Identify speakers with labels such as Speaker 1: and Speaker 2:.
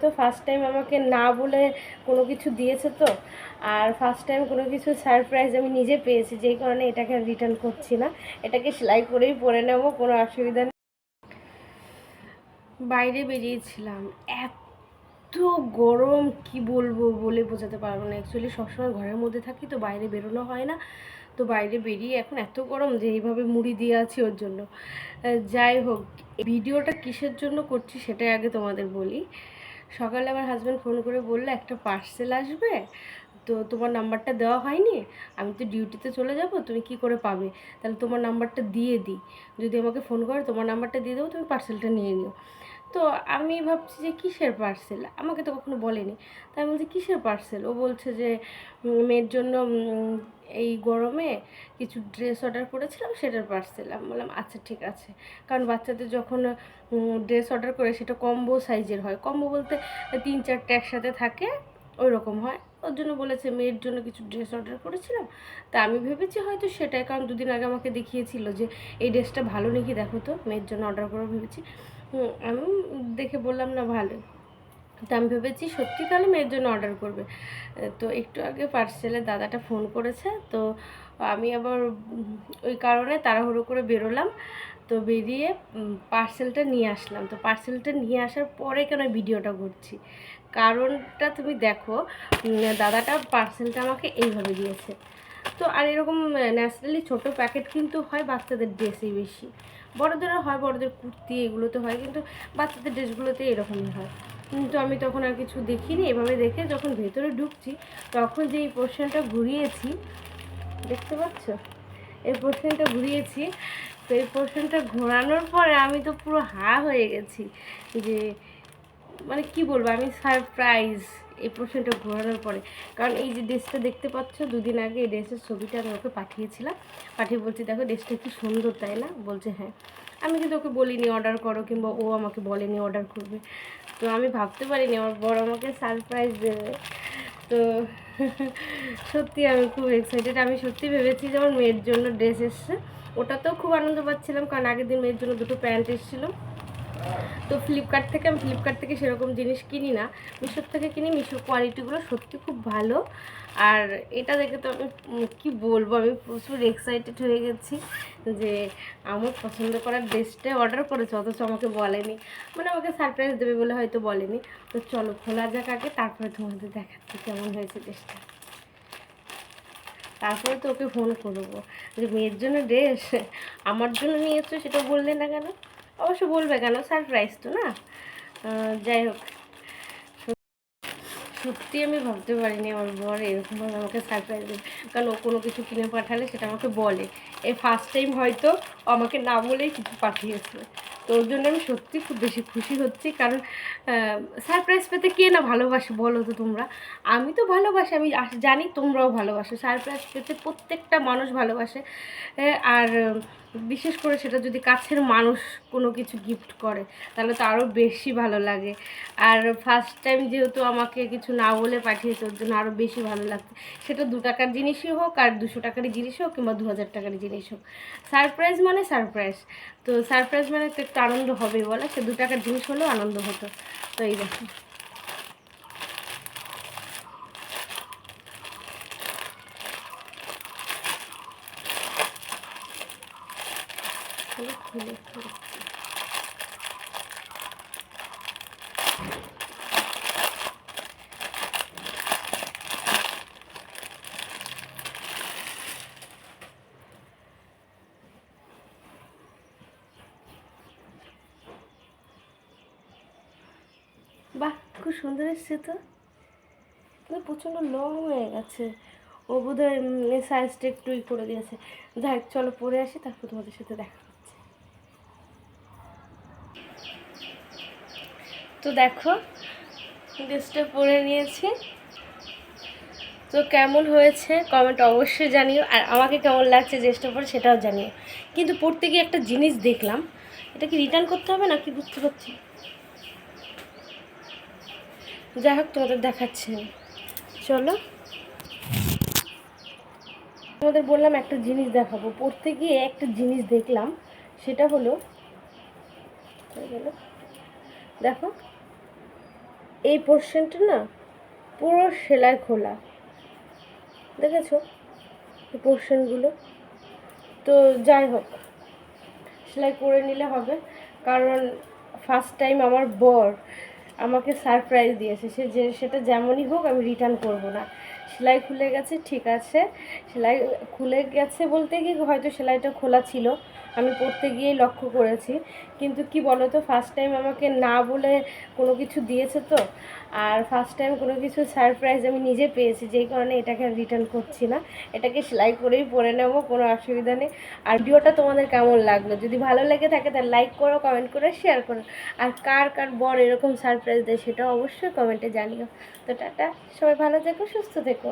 Speaker 1: তো first time আমাকে না বলে কোনো কিছু দিয়েছে, তো আর ফার্স্ট টাইম কোনো কিছু সারপ্রাইজ আমি নিজে পেয়েছি, যেই কারণে এটাকে রিটার্ন করছি না, এটাকে সেলাই করেই পরে নেবো, কোনো অসুবিধা নেই। বাইরে বেরিয়েছিলাম, এত গরম কি বলবো, বলে বোঝাতে পারবো না। অ্যাকচুয়ালি সবসময় ঘরের মধ্যে থাকি তো বাইরে বেরোনো হয় না, তো বাইরে বেরিয়ে এখন এত গরম যে এইভাবে মুড়ি দিয়ে আছি ওর জন্য। যাই হোক, ভিডিওটা কিসের জন্য করছি সেটাই আগে তোমাদের বলি। সকালে আমার হাজব্যান্ড ফোন করে বললো একটা পার্সেল আসবে, তো তোমার নাম্বারটা দেওয়া হয়নি, আমি তো ডিউটিতে চলে যাব, তুমি কি করে পাবে, তাহলে তোমার নাম্বারটা দিয়ে দিই, যদি আমাকে ফোন করে তোমার নাম্বারটা দিয়ে দেবো, তুমি পার্সেলটা নিয়ে নিও। তো আমি ভাবছি যে কিসের পার্সেল, আমাকে তো কখনো বলেনি। তাই আমি বলছি কিসের পার্সেল, ও বলছে যে মেয়ের জন্য এই গরমে কিছু ড্রেস অর্ডার করেছিলাম, সেটার পার্সেল। আমি বললাম আচ্ছা ঠিক আছে, কারণ বাচ্চাদের যখন ড্রেস অর্ডার করে সেটা কম্বো সাইজের হয়, কম্বো বলতে 3-4টা একসাথে থাকে, ওই রকম হয়। ওর জন্য বলেছে মেয়ের জন্য কিছু ড্রেস অর্ডার করেছিলাম, তা আমি ভেবেছি হয়তো সেটাই, কারণ দুদিন আগে আমাকে দেখিয়েছিল যে এই ড্রেসটা ভালো নাকি দেখো তো, মেয়ের জন্য অর্ডার করে ভেবেছি। আমি দেখে বললাম না ভালো, তো আমি ভেবেছি সত্যি তাহলে মেয়ের জন্য অর্ডার করবে। তো একটু আগে পার্সেলের দাদাটা ফোন করেছে, তো আমি আবার ওই কারণে তাড়াহুড়ো করে বেরোলাম, তো বেরিয়ে পার্সেলটা নিয়ে আসলাম। তো পার্সেলটা নিয়ে আসার পরে কেন ভিডিওটা করছি, কারণটা তুমি দেখো। দাদাটা পার্সেলটা আমাকে এইভাবে দিয়েছে, তো আর এরকম ন্যাচারালি ছোটো প্যাকেট কিন্তু হয় বাচ্চাদের ড্রেসেই বেশি, বড়োদেরও হয়, বড়োদের কুর্তি এগুলোতে হয়, কিন্তু বাচ্চাদের ড্রেসগুলোতে এরকমই হয়। কিন্তু আমি তখন আর কিছু দেখিনি, এভাবে দেখে যখন ভেতরে ঢুকছি, তখন যে এই পোর্শনটা ঘুরিয়েছি, দেখতে পাচ্ছ, এই পোর্শনটা ঘুরিয়েছি, তো এই পোর্শনটা ঘোরানোর পরে আমি তো পুরো হা হয়ে গেছি, যে মানে কি বলবো, আমি সারপ্রাইজ এই পোর্শনটা ঘোরানোর পরে। কারণ এই যে ড্রেসটা দেখতে পাচ্ছ, দুদিন আগে এই ড্রেসের ছবিটা আমি ওকে পাঠিয়েছিলাম, পাঠিয়ে বলছি দেখো ড্রেসটা কি সুন্দর, তাই না? বলছে হ্যাঁ। আমি কিন্তু ওকে বলিনি অর্ডার করো, কিংবা ও আমাকে বলেনি অর্ডার করবে, তো আমি ভাবতে পারিনি আমার বড় আমাকে সারপ্রাইজ দেবে। তো সত্যি আমি খুব এক্সাইটেড, আমি সত্যি ভেবেছি যে আমার মেয়ের জন্য ড্রেস এসছে, ওটাতেও খুব আনন্দ পাচ্ছিলাম, কারণ আগের দিন মেয়ের জন্য দুটো প্যান্ট এসেছিলো। তো আমি ফ্লিপকার্ট থেকে সেরকম জিনিস কিনি না, মিশোর থেকে কিনি, মিশোর কোয়ালিটিগুলো সত্যি খুব ভালো। আর এটা দেখে তো আমি কী বলবো, আমি প্রচুর এক্সাইটেড হয়ে গেছি যে আমার পছন্দ করার ড্রেসটাই অর্ডার করেছে, অথচ আমাকে বলেনি, মানে আমাকে সারপ্রাইজ দেবে বলে হয়তো বলেনি। তো চলো খোলা যাক আগে, তারপরে তোমাদের দেখাচ্ছি কেমন হয়েছে ড্রেসটা। তারপরে তো ওকে ফোন করবো যে মেয়ের জন্য ড্রেস আমার জন্য নিয়েছো, সেটা বললে না কেন? অবশ্য বলবে কেন, সারপ্রাইজ তো না। যাই হোক, সত্যি আমি ভাবতে পারিনি আমার বর এরকমভাবে আমাকে সারপ্রাইজ দেবে, কারণ ও কোনো কিছু কিনে পাঠালে সেটা আমাকে বলে, এই ফার্স্ট টাইম হয়তো আমাকে না বলেই কিছু পাঠিয়েছে। তো ওর জন্য আমি সত্যি খুব বেশি খুশি হচ্ছি, কারণ সারপ্রাইজ পেতে কে না ভালোবাসে বলো তো তোমরা? আমি তো ভালোবাসি, আমি জানি তোমরাও ভালোবাসো, সারপ্রাইজ পেতে প্রত্যেকটা মানুষ ভালোবাসে। আর বিশেষ করে সেটা যদি কাছের মানুষ কোনো কিছু গিফট করে, তাহলে তো আরও বেশি ভালো লাগে। আর ফার্স্ট টাইম যেহেতু আমাকে কিছু না বলে পাঠিয়েছে, ওর জন্য আরও বেশি ভালো লাগছে, সেটা 2 টাকার জিনিসই হোক, আর 200 টাকারই জিনিস হোক, কিংবা 2000 টাকারই জিনিস হোক। সারপ্রাইজ মানে সারপ্রাইজ, তো সারপ্রাইজ মানে তো একটু আনন্দ হবেই বলো, সে 2 টাকার জিনিস হলেও আনন্দ হতো। তো এই দেখো, খুলে খুলে বাহ, খুব সুন্দর এসছে তো, কিন্তু প্রচণ্ড লং হয়ে গেছে, ও বোধহয় সাইজটা একটু করে দিয়েছে। যাই হোক, চলো পরে আসি, তারপর তোমাদের সাথে দেখা হচ্ছে। তো দেখো ড্রেসটা পরে নিয়েছি, তো কেমন হয়েছে কমেন্ট অবশ্যই জানিও, আর আমাকে কেমন লাগছে ড্রেসটা পরে সেটাও জানিও। কিন্তু পরতে গিয়ে একটা জিনিস দেখলাম, এটা কি রিটার্ন করতে হবে না কি বুঝতে পারছি। যাই হোক, তোমাদের দেখাচ্ছি, চলো। তোমাদের বললাম একটা জিনিস দেখাবো, পড়তে গিয়ে একটা জিনিস দেখলাম, সেটা হলো দেখো, এই পোর্শনটা না পুরো সেলাই খোলা, দেখেছো এই পোর্শনগুলো। তো যাই হোক, সেলাই করে নিলে হবে, কারণ ফার্স্ট টাইম আমার বর আমাকে সারপ্রাইজ দিয়েছে, সেটা যেমনই হোক আমি রিটার্ন করব না। সেলাই খুলে গেছে, ঠিক আছে, সেলাই খুলে গেছে বলতে কি হয়তো সেলাইটা খোলা ছিল, আমি পড়তে গিয়েই লক্ষ্য করেছি। কিন্তু কি বলো তো, ফার্স্ট টাইম আমাকে না বলে কোনো কিছু দিয়েছে তো, আর ফার্স্ট টাইম কোনো কিছু সারপ্রাইজ আমি নিজে পেয়েছি, যেই কারণে এটাকে রিটার্ন করছি না, এটাকে সেলাই করেই পরে নেবো, কোনো অসুবিধা নেই। আর ভিডিওটা তোমাদের কেমন লাগলো, যদি ভালো লেগে থাকে তাহলে লাইক করো, কমেন্ট করে শেয়ার করো। আর কার কার বর এরকম সারপ্রাইজ দেয় সেটাও অবশ্যই কমেন্টে জানিও। তো টাটা, সবাই ভালো থেকো, সুস্থ থেকো।